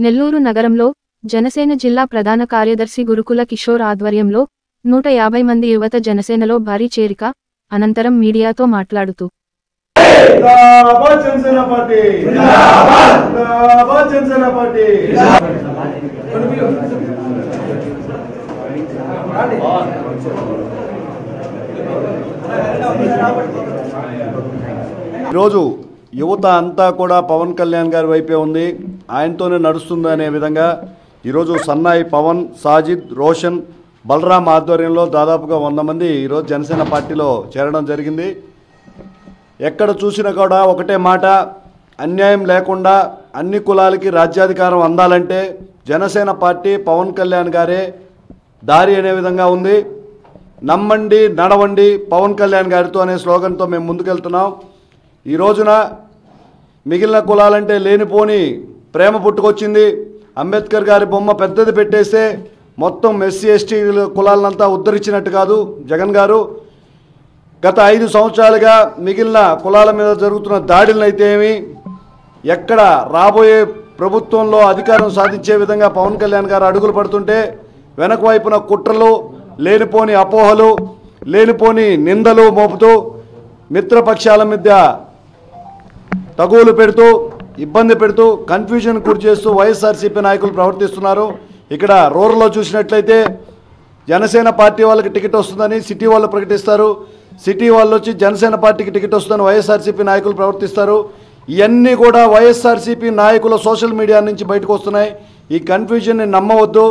నెల్లూరు నగరంలో జనసేన జిల్లా ప్రధాన కార్యదర్శి గురుకుల కిషోర్ ఆధ్వర్యంలో 150 మంది యువత జనసేనలో భారీ చేరిక అనంతరం మీడియాతో మాట్లాడుతూ ఈరోజు యువత అంతా కూడా పవన్ కళ్యాణ్ గారి వైపే ఉంది, ఆయనతోనే నడుస్తుంది అనే విధంగా ఈరోజు సన్నాయి పవన్, సాజిద్, రోషన్, బలరాం ఆధ్వర్యంలో దాదాపుగా 100 మంది ఈరోజు జనసేన పార్టీలో చేరడం జరిగింది. ఎక్కడ చూసినా కూడా ఒకటే మాట, అన్యాయం లేకుండా అన్ని కులాలకి రాజ్యాధికారం అందాలంటే జనసేన పార్టీ పవన్ కళ్యాణ్ గారే దారి అనే విధంగా ఉంది. నమ్మండి నడవండి పవన్ కళ్యాణ్ గారితో అనే స్లోగన్తో మేము ముందుకెళ్తున్నాం. ఈ రోజున మిగిలిన కులాలంటే లేనిపోని ప్రేమ పుట్టుకొచ్చింది. అంబేద్కర్ గారి బొమ్మ పెద్దది పెట్టేస్తే మొత్తం ఎస్సీ ఎస్టీ కులాలంతా ఉద్ధరించినట్టు కాదు జగన్ గారు. గత 5 సంవత్సరాలుగా మిగిలిన కులాల మీద జరుగుతున్న దాడులనైతే ఏమి, ఎక్కడ రాబోయే ప్రభుత్వంలో అధికారం సాధించే విధంగా పవన్ కళ్యాణ్ గారు అడుగులు పడుతుంటే వెనక వైపున కుట్రలు, లేనిపోని అపోహలు, లేనిపోని నిందలు మోపుతూ మిత్రపక్షాల మధ్య తగువులు పెడుతూ ఇబ్బంది పెడుతూ కన్ఫ్యూజన్ గురి చేస్తూ వైఎస్ఆర్సీపీ నాయకులు ప్రవర్తిస్తున్నారు. ఇక్కడ రూరల్లో చూసినట్లయితే జనసేన పార్టీ వాళ్ళకి టికెట్ వస్తుందని సిటీ వాళ్ళు ప్రకటిస్తారు, సిటీ వాళ్ళు వచ్చి జనసేన పార్టీకి టికెట్ వస్తుందని వైఎస్ఆర్సీపీ నాయకులు ప్రవర్తిస్తారు. ఇవన్నీ కూడా వైఎస్ఆర్సీపీ నాయకుల సోషల్ మీడియా నుంచి బయటకు వస్తున్నాయి. ఈ కన్ఫ్యూజన్ని నమ్మవద్దు.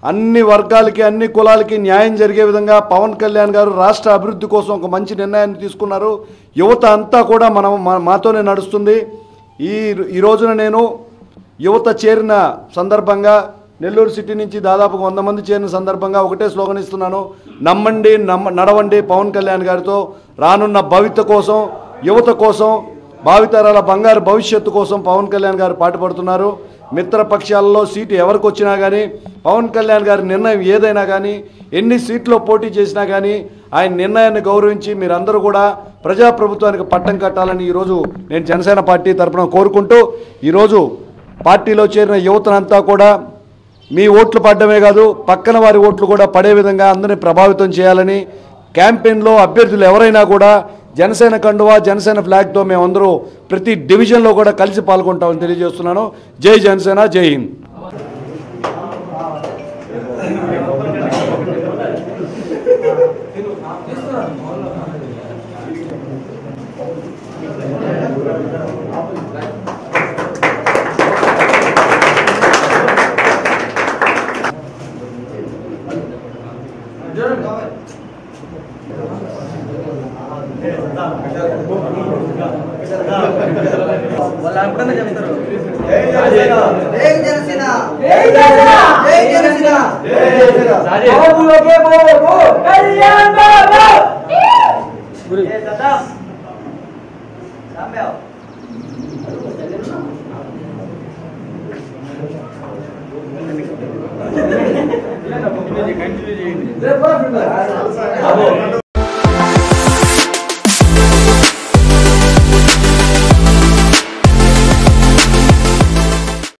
అన్ని వర్గాలకి అన్ని కులాలకి న్యాయం జరిగే విధంగా పవన్ కళ్యాణ్ గారు రాష్ట్ర అభివృద్ధి కోసం ఒక మంచి నిర్ణయాన్ని తీసుకున్నారు. యువత అంతా కూడా మాతోనే నడుస్తుంది. ఈ రోజున నేను యువత చేరిన సందర్భంగా నెల్లూరు సిటీ నుంచి దాదాపు 100 మంది చేరిన సందర్భంగా ఒకటే స్లోగన్ ఇస్తున్నాను, నమ్మండి నడవండి పవన్ కళ్యాణ్ గారితో. రానున్న భవిత కోసం, యువత కోసం, భావితరాల బంగారు భవిష్యత్తు కోసం పవన్ కళ్యాణ్ గారు పాటుపడుతున్నారు. మిత్రపక్షాలలో సీటు ఎవరికి వచ్చినా కానీ పవన్ కళ్యాణ్ గారి నిర్ణయం ఏదైనా కానీ, ఎన్ని సీట్లో పోటీ చేసినా కానీ ఆయన నిర్ణయాన్ని గౌరవించి మీరందరూ కూడా ప్రజాప్రభుత్వానికి పట్టం కట్టాలని ఈరోజు నేను జనసేన పార్టీ తరఫున కోరుకుంటూ, ఈరోజు పార్టీలో చేరిన యువతనంతా కూడా మీ ఓట్లు పడ్డమే కాదు పక్కన వారి ఓట్లు కూడా పడే విధంగా అందరినీ ప్రభావితం చేయాలని, క్యాంపెయిన్లో అభ్యర్థులు ఎవరైనా కూడా జనసేన కండువా, జనసేన ఫ్లాగ్తో మేమందరూ ప్రతి డివిజన్లో కూడా కలిసి పాల్గొంటామని తెలియజేస్తున్నాను. జై జనసేన, జై హింద్. కంటిన్యూ చేయండి.